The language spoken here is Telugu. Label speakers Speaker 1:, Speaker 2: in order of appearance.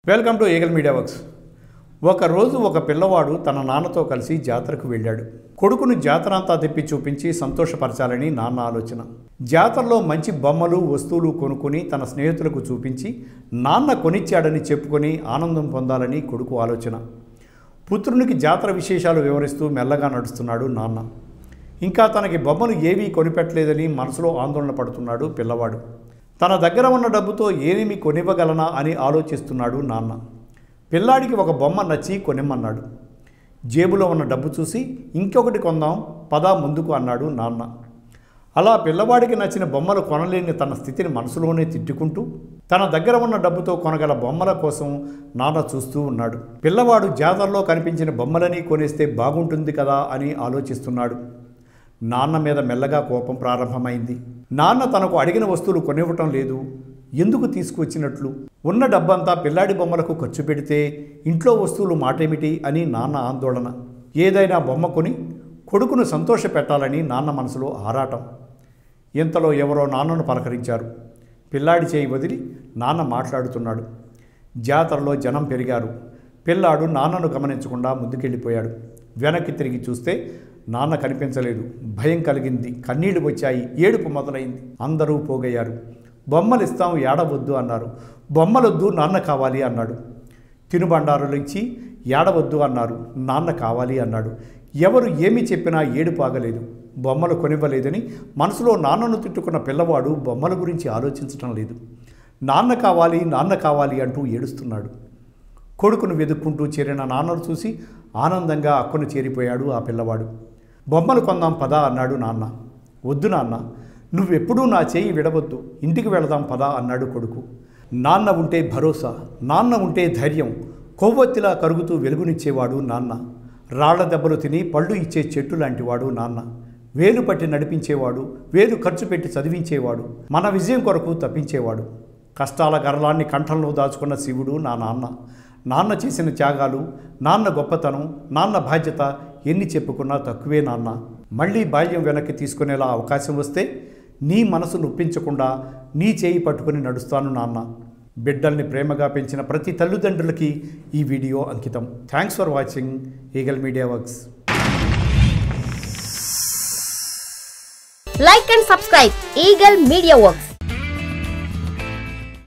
Speaker 1: Welcome to eagle media works. ఒకరోజు ఒక పిల్లవాడు తన నాన్నతో కలిసి జాతరకు వెళ్ళాడు. కొడుకును జాతర అంతా తిప్పి చూపించి సంతోషపరచాలని నాన్న ఆలోచన. జాతరలో మంచి బొమ్మలు వస్తువులు కొనుక్కొని తన స్నేహితులకు చూపించి నాన్న కొనిచ్చాడని చెప్పుకొని ఆనందం పొందాలని కొడుకు ఆలోచన. పుత్రునికి జాతర విశేషాలు వివరిస్తూ మెల్లగా నడుస్తున్నాడు నాన్న. ఇంకా తనకి బొమ్మలు ఏవీ కొనిపెట్టలేదని మనసులో ఆందోళన పడుతున్నాడు పిల్లవాడు. తన దగ్గర ఉన్న డబ్బుతో ఏమేమి కొనివ్వగలనా అని ఆలోచిస్తున్నాడు నాన్న. పిల్లాడికి ఒక బొమ్మ నచ్చి కొనిమ్మన్నాడు. జేబులో ఉన్న డబ్బు చూసి ఇంకొకటి కొందాం పదా ముందుకు అన్నాడు నాన్న. అలా పిల్లవాడికి నచ్చిన బొమ్మలు కొనలేని తన స్థితిని మనసులోనే తిట్టుకుంటూ తన దగ్గర ఉన్న డబ్బుతో కొనగల బొమ్మల కోసం నాన్న చూస్తూ ఉన్నాడు. పిల్లవాడు జాతరలో కనిపించిన బొమ్మలని కొనేస్తే బాగుంటుంది కదా అని ఆలోచిస్తున్నాడు. నాన్న మీద మెల్లగా కోపం ప్రారంభమైంది. నాన్న తనకు అడిగిన వస్తువులు కొనివ్వటం లేదు, ఎందుకు తీసుకువచ్చినట్లు? ఉన్న డబ్బంతా పిల్లాడి బొమ్మలకు ఖర్చు పెడితే ఇంట్లో వస్తువులు మాటేమిటి అని నాన్న ఆందోళన. ఏదైనా బొమ్మ కొని కొడుకును సంతోష పెట్టాలని నాన్న మనసులో ఆరాటం. ఇంతలో ఎవరో నాన్నను పలకరించారు. పిల్లాడి చేయి వదిలి నాన్న మాట్లాడుతున్నాడు. జాతరలో జనం పెరిగారు. పిల్లాడు నాన్నను గమనించకుండా ముందుకెళ్ళిపోయాడు. వెనక్కి తిరిగి చూస్తే నాన్న కనిపించలేదు. భయం కలిగింది, కన్నీళ్లు వచ్చాయి, ఏడుపు మొదలైంది. అందరూ పోగయ్యారు. బొమ్మలు ఇస్తాం, ఏడవద్దు అన్నారు. బొమ్మలొద్దు, నాన్న కావాలి అన్నాడు. తినుబండారులు ఇచ్చి ఏడవద్దు అన్నారు. నాన్న కావాలి అన్నాడు. ఎవరు ఏమి చెప్పినా ఏడుపు ఆగలేదు. బొమ్మలు కొనివ్వలేదని మనసులో నాన్నను తిట్టుకున్న పిల్లవాడు బొమ్మల గురించి ఆలోచించటం లేదు. నాన్న కావాలి, నాన్న కావాలి అంటూ ఏడుస్తున్నాడు. కొడుకును వెతుక్కుంటూ చేరిన నాన్నను చూసి ఆనందంగా అక్కును చేరిపోయాడు ఆ పిల్లవాడు. బొమ్మలు కొందాం పదా అన్నాడు నాన్న. వద్దు నాన్న, నువ్వెప్పుడూ నా చేయి విడవద్దు, ఇంటికి వెళదాం పదా అన్నాడు కొడుకు. నాన్న ఉంటే భరోసా, నాన్న ఉంటే ధైర్యం, కొవ్వొత్తిలా కరుగుతూ వెలుగునిచ్చేవాడు నాన్న. రాళ్ల దెబ్బలు తిని పళ్ళు ఇచ్చే చెట్టు లాంటివాడు నాన్న. వేలు పట్టి నడిపించేవాడు, వేలు ఖర్చు పెట్టి చదివించేవాడు, మన విజయం కొరకు తప్పించేవాడు. కష్టాల గర్లాన్ని కంఠంలో దాచుకున్న శివుడు నా నాన్న. నాన్న చేసిన త్యాగాలు, నాన్న గొప్పతనం, నాన్న బాధ్యత ఎన్ని చెప్పుకున్నా తక్కువే నాన్న. మళ్ళీ బాల్యం వెనక్కి తీసుకునేలా అవకాశం వస్తే నీ మనసు నొప్పించకుండా నీ చేయి పట్టుకుని నడుస్తాను నాన్న. బిడ్డల్ని ప్రేమగా పెంచిన ప్రతి తల్లిదండ్రులకి ఈ వీడియో అంకితం. Thanks for watching eagle media works.
Speaker 2: Like and subscribe Eagle Media Works.